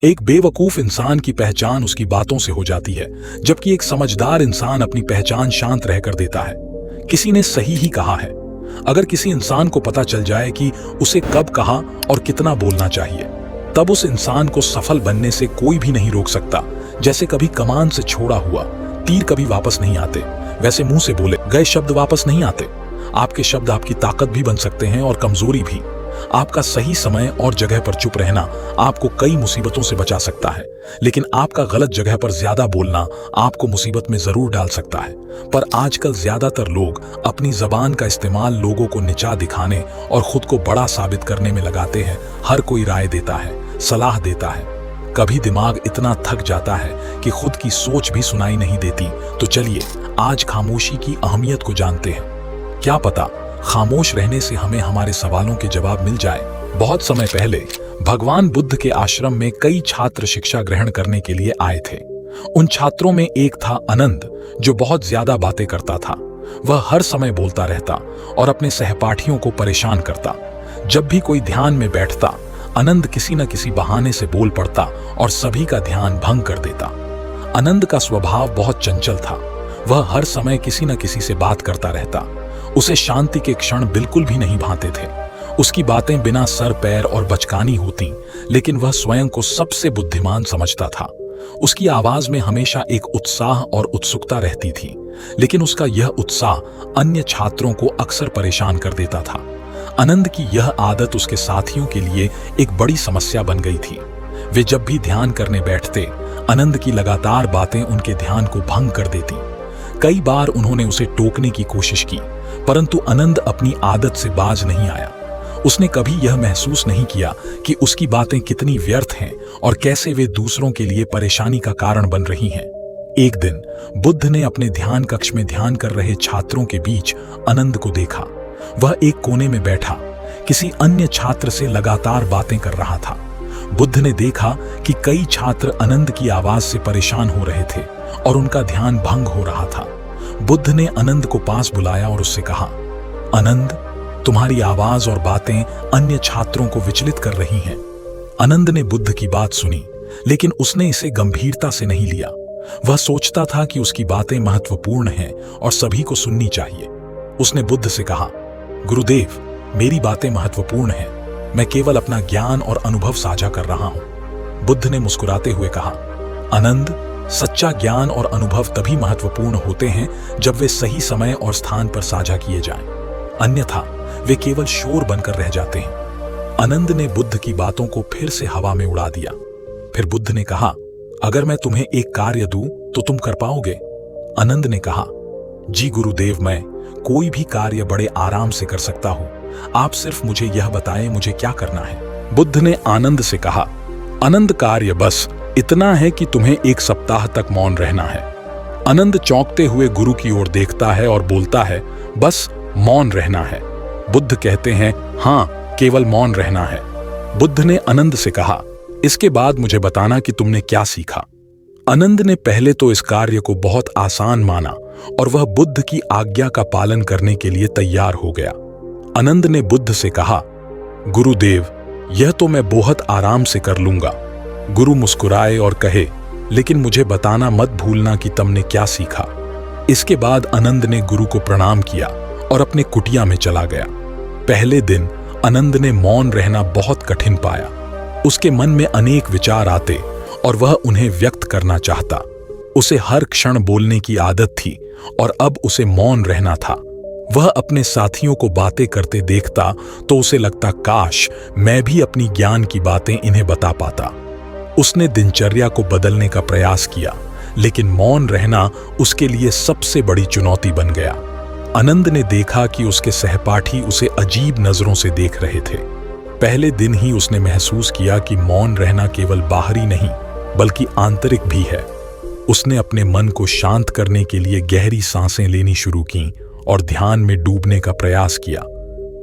एक बेवकूफ इंसान की पहचान उसकी बातों से हो जाती है, जबकि एक समझदार इंसान अपनी पहचान शांत रहकर देता है। किसी ने सही ही कहा है, अगर किसी इंसान को पता चल जाए कि उसे कब कहा और कितना बोलना चाहिए, तब उस इंसान को सफल बनने से कोई भी नहीं रोक सकता। जैसे कभी कमान से छोड़ा हुआ तीर कभी वापस नहीं आते, वैसे मुंह से बोले गए शब्द वापस नहीं आते। आपके शब्द आपकी ताकत भी बन सकते हैं और कमजोरी भी। आपका सही समय और जगह पर चुप रहना आपको कई मुसीबतों से बचा सकता है, लेकिन आपका गलत जगह पर ज्यादा बोलना आपको मुसीबत में जरूर डाल सकता है। पर आजकल ज्यादातर लोग अपनी जबान का इस्तेमाल लोगों को नीचा दिखाने और खुद को बड़ा साबित करने में लगाते हैं। हर कोई राय देता है, सलाह देता है। कभी दिमाग इतना थक जाता है कि खुद की सोच भी सुनाई नहीं देती। तो चलिए आज खामोशी की अहमियत को जानते हैं। क्या पता खामोश रहने से हमें हमारे सवालों के जवाब मिल जाए। बहुत समय पहले भगवान बुद्ध के आश्रम में कई छात्र शिक्षा ग्रहण करने के लिए आए थे। उन छात्रों में एक था आनंद, जो बहुत ज्यादा बातें करता था। वह हर समय बोलता रहता और अपने सहपाठियों को परेशान करता। जब भी कोई ध्यान में बैठता, आनंद किसी न किसी बहाने से बोल पड़ता और सभी का ध्यान भंग कर देता। आनंद का स्वभाव बहुत चंचल था। वह हर समय किसी न किसी से बात करता रहता। उसे शांति के क्षण बिल्कुल भी नहीं भाते थे। उसकी बातें बिना सर पैर और बचकानी होती, लेकिन वह स्वयं को सबसे बुद्धिमान समझता था। उसकी आवाज में हमेशा एक उत्साह और उत्सुकता रहती थी, लेकिन उसका यह उत्साह अन्य छात्रों को अक्सर परेशान कर देता था। आनंद की यह आदत उसके साथियों के लिए एक बड़ी समस्या बन गई थी। वे जब भी ध्यान करने बैठते, आनंद की लगातार बातें उनके ध्यान को भंग कर देती। कई बार उन्होंने उसे टोकने की कोशिश की, परंतु आनंद अपनी आदत से बाज नहीं आया। उसने कभी यह महसूस नहीं किया कि उसकी बातें कितनी व्यर्थ हैं और कैसे वे दूसरों के लिए परेशानी का कारण बन रही हैं। एक दिन बुद्ध ने अपने ध्यान कक्ष में ध्यान कर रहे छात्रों के बीच आनंद को देखा। वह एक कोने में बैठा किसी अन्य छात्र से लगातार बातें कर रहा था। बुद्ध ने देखा कि कई छात्र आनंद की आवाज से परेशान हो रहे थे और उनका ध्यान भंग हो रहा था। बुद्ध ने आनंद को पास बुलाया और उससे कहा, आनंद, तुम्हारी आवाज और बातें अन्य छात्रों को विचलित कर रही हैं। आनंद ने बुद्ध की बात सुनी, लेकिन उसने इसे गंभीरता से नहीं लिया। वह सोचता था कि उसकी बातें महत्वपूर्ण हैं और सभी को सुननी चाहिए। उसने बुद्ध से कहा, गुरुदेव, मेरी बातें महत्वपूर्ण हैं। मैं केवल अपना ज्ञान और अनुभव साझा कर रहा हूं। बुद्ध ने मुस्कुराते हुए कहा, आनंद, सच्चा ज्ञान और अनुभव तभी महत्वपूर्ण होते हैं जब वे सही समय और स्थान पर साझा किए जाएं। अन्यथा वे केवल शोर बनकर रह जाते हैं। आनंद ने बुद्ध की बातों को फिर से हवा में उड़ा दिया। फिर बुद्ध ने कहा, अगर मैं तुम्हें एक कार्य दूं तो तुम कर पाओगे? आनंद ने कहा, जी गुरुदेव, मैं कोई भी कार्य बड़े आराम से कर सकता हूं। आप सिर्फ मुझे यह बताएं मुझे क्या करना है। बुद्ध ने आनंद से कहा, आनंद, कार्य बस इतना है कि तुम्हें एक सप्ताह तक मौन रहना है। आनंद चौंकते हुए गुरु की ओर देखता है और बोलता है, बस मौन रहना है? बुद्ध कहते हैं, हाँ, केवल मौन रहना है। बुद्ध ने आनंद से कहा, इसके बाद मुझे बताना कि तुमने क्या सीखा। आनंद ने पहले तो इस कार्य को बहुत आसान माना और वह बुद्ध की आज्ञा का पालन करने के लिए तैयार हो गया। आनंद ने बुद्ध से कहा, गुरुदेव, यह तो मैं बहुत आराम से कर लूंगा। गुरु मुस्कुराए और कहे, लेकिन मुझे बताना मत भूलना कि तुमने क्या सीखा। इसके बाद आनंद ने गुरु को प्रणाम किया और अपने कुटिया में चला गया। पहले दिन आनंद ने मौन रहना बहुत कठिन पाया। उसके मन में अनेक विचार आते और वह उन्हें व्यक्त करना चाहता। उसे हर क्षण बोलने की आदत थी और अब उसे मौन रहना था। वह अपने साथियों को बातें करते देखता तो उसे लगता, काश मैं भी अपनी ज्ञान की बातें इन्हें बता पाता। उसने दिनचर्या को बदलने का प्रयास किया, लेकिन मौन रहना उसके लिए सबसे बड़ी चुनौती बन गया। आनंद ने देखा कि उसके सहपाठी उसे अजीब नजरों से देख रहे थे। पहले दिन ही उसने महसूस किया कि मौन रहना केवल बाहरी नहीं बल्कि आंतरिक भी है। उसने अपने मन को शांत करने के लिए गहरी सांसें लेनी शुरू की और ध्यान में डूबने का प्रयास किया,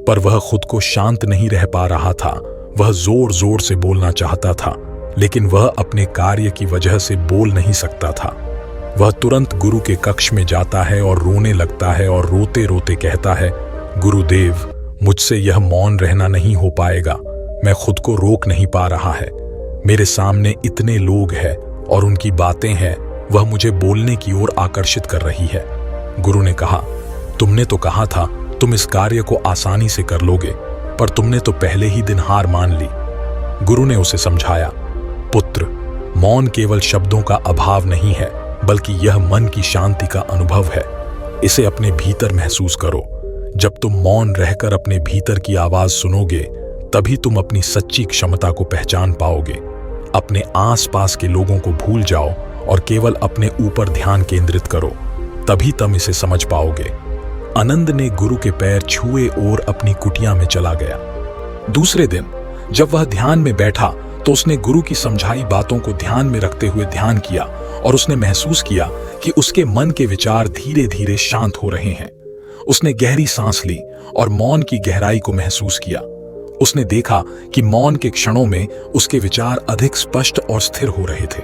पर वह खुद को शांत नहीं रह पा रहा था। वह जोर जोर से बोलना चाहता था, लेकिन वह अपने कार्य की वजह से बोल नहीं सकता था। वह तुरंत गुरु के कक्ष में जाता है और रोने लगता है और रोते रोते कहता है, गुरुदेव, मुझसे यह मौन रहना नहीं हो पाएगा। मैं खुद को रोक नहीं पा रहा है। मेरे सामने इतने लोग हैं और उनकी बातें हैं, वह मुझे बोलने की ओर आकर्षित कर रही है। गुरु ने कहा, तुमने तो कहा था तुम इस कार्य को आसानी से कर लोगे, पर तुमने तो पहले ही दिन हार मान ली। गुरु ने उसे समझाया, पुत्र, मौन केवल शब्दों का अभाव नहीं है, बल्कि यह मन की शांति का अनुभव है। इसे अपने भीतर महसूस करो। जब तुम मौन रहकर अपने भीतर की आवाज सुनोगे, तभी तुम अपनी सच्ची क्षमता को पहचान पाओगे। अपने आसपास के लोगों को भूल जाओ और केवल अपने ऊपर ध्यान केंद्रित करो, तभी तुम इसे समझ पाओगे। आनंद ने गुरु के पैर छुए और अपनी कुटिया में चला गया। दूसरे दिन जब वह ध्यान में बैठा तो उसने गुरु की समझाई बातों को ध्यान में रखते हुए ध्यान किया और उसने महसूस किया कि उसके मन के विचार धीरे धीरे शांत हो रहे हैं। उसने गहरी सांस ली और मौन की गहराई को महसूस किया। उसने देखा कि मौन के क्षणों में उसके विचार अधिक स्पष्ट और स्थिर हो रहे थे।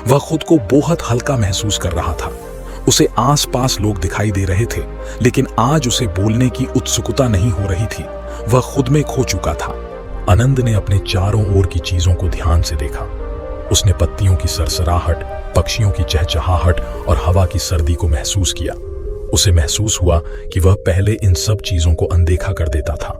वह खुद को बहुत हल्का महसूस कर रहा था। उसे आसपास लोग दिखाई दे रहे थे, लेकिन आज उसे बोलने की उत्सुकता नहीं हो रही थी। वह खुद में खो चुका था। आनंद ने अपने चारों ओर की चीजों को ध्यान से देखा। उसने पत्तियों की सरसराहट, पक्षियों की चहचहाहट और हवा की सर्दी को महसूस किया। उसे महसूस हुआ कि वह पहले इन सब चीजों को अनदेखा कर देता था।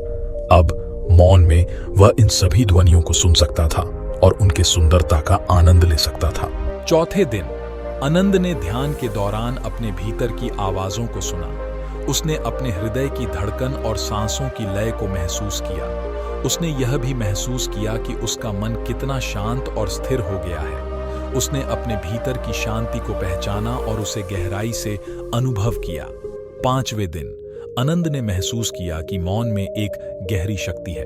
अब मौन में वह इन सभी ध्वनियों को सुन सकता था और उनके सुंदरता का आनंद ले सकता था। चौथे दिन आनंद ने ध्यान के दौरान अपने भीतर की आवाजों को सुना। उसने अपने हृदय की धड़कन और सांसों की लय को महसूस किया। उसने यह भी महसूस किया कि उसका मन कितना शांत और स्थिर हो गया है। उसने अपने भीतर की शांति को पहचाना और उसे गहराई से अनुभव किया। पांचवें दिन आनंद ने महसूस किया कि मौन में एक गहरी शक्ति है।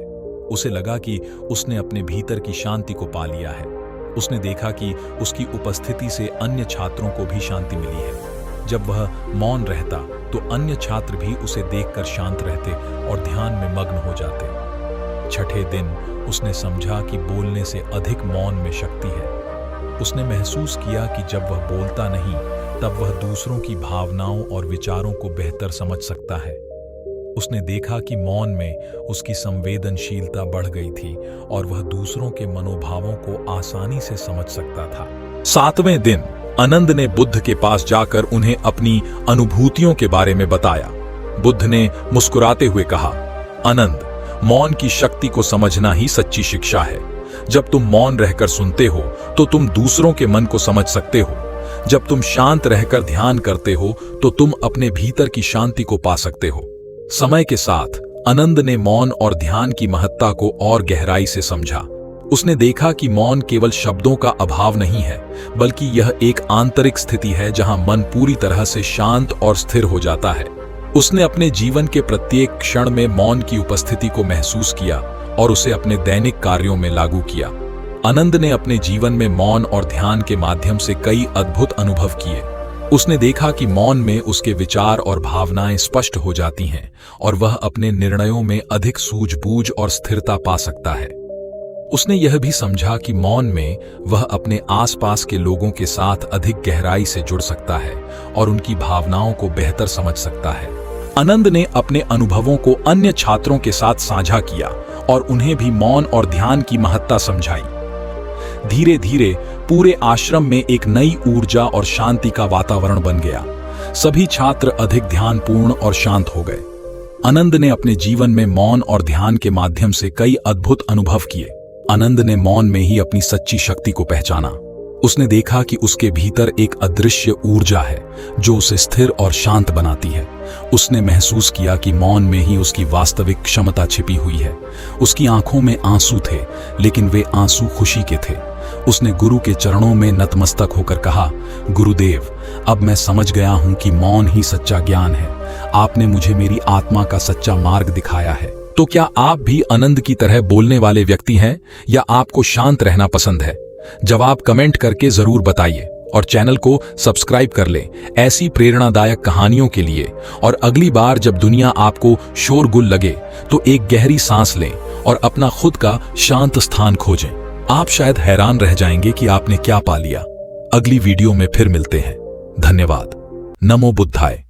उसे लगा कि उसने अपने भीतर की शांति को पा लिया है। उसने देखा कि उसकी उपस्थिति से अन्य छात्रों को भी शांति मिली है। जब वह मौन रहता तो अन्य छात्र भी उसे देखकर शांत रहते और ध्यान में मग्न हो जाते। छठे दिन उसने समझा कि बोलने से अधिक मौन में शक्ति है। उसने महसूस किया कि जब वह बोलता नहीं, तब वह दूसरों की भावनाओं और विचारों को बेहतर समझ सकता है। उसने देखा कि मौन में उसकी संवेदनशीलता बढ़ गई थी और वह दूसरों के मनोभावों को आसानी से समझ सकता था। सातवें दिन आनंद ने बुद्ध के पास जाकर उन्हें अपनी अनुभूतियों के बारे में बताया। बुद्ध ने मुस्कुराते हुए कहा, आनंद, मौन की शक्ति को समझना ही सच्ची शिक्षा है। जब तुम मौन रहकर सुनते हो तो तुम दूसरों के मन को समझ सकते हो। जब तुम शांत रहकर ध्यान करते हो तो तुम अपने भीतर की शांति को पा सकते हो। समय के साथ आनंद ने मौन और ध्यान की महत्ता को और गहराई से समझा। उसने देखा कि मौन केवल शब्दों का अभाव नहीं है, बल्कि यह एक आंतरिक स्थिति है जहां मन पूरी तरह से शांत और स्थिर हो जाता है। उसने अपने जीवन के प्रत्येक क्षण में मौन की उपस्थिति को महसूस किया और उसे अपने दैनिक कार्यों में लागू किया। आनंद ने अपने जीवन में मौन और ध्यान के माध्यम से कई अद्भुत अनुभव किए। उसने देखा कि मौन में उसके विचार और भावनाएं स्पष्ट हो जाती हैं और वह अपने निर्णयों में अधिक सूझबूझ और स्थिरता पा सकता है। उसने यह भी समझा कि मौन में वह अपने आसपास के लोगों के साथ अधिक गहराई से जुड़ सकता है और उनकी भावनाओं को बेहतर समझ सकता है। आनंद ने अपने अनुभवों को अन्य छात्रों के साथ साझा किया और उन्हें भी मौन और ध्यान की महत्ता समझाई। धीरे धीरे पूरे आश्रम में एक नई ऊर्जा और शांति का वातावरण बन गया। सभी छात्र अधिक ध्यानपूर्ण और शांत हो गए। आनंद ने अपने जीवन में मौन और ध्यान के माध्यम से कई अद्भुत अनुभव किए। आनंद ने मौन में ही अपनी सच्ची शक्ति को पहचाना। उसने देखा कि उसके भीतर एक अदृश्य ऊर्जा है जो उसे स्थिर और शांत बनाती है। उसने महसूस किया कि मौन में ही उसकी वास्तविक क्षमता छिपी हुई है। उसकी आंखों में आंसू थे, लेकिन वे आंसू खुशी के थे। उसने गुरु के चरणों में नतमस्तक होकर कहा, गुरुदेव, अब मैं समझ गया हूं कि मौन ही सच्चा ज्ञान है। आपने मुझे मेरी आत्मा का सच्चा मार्ग दिखाया है। तो क्या आप भी आनंद की तरह बोलने वाले व्यक्ति हैं या आपको शांत रहना पसंद है? जवाब कमेंट करके जरूर बताइए और चैनल को सब्सक्राइब कर लें ऐसी प्रेरणादायक कहानियों के लिए। और अगली बार जब दुनिया आपको शोरगुल लगे तो एक गहरी सांस लें और अपना खुद का शांत स्थान खोजें। आप शायद हैरान रह जाएंगे कि आपने क्या पा लिया। अगली वीडियो में फिर मिलते हैं। धन्यवाद। नमो बुद्धाय।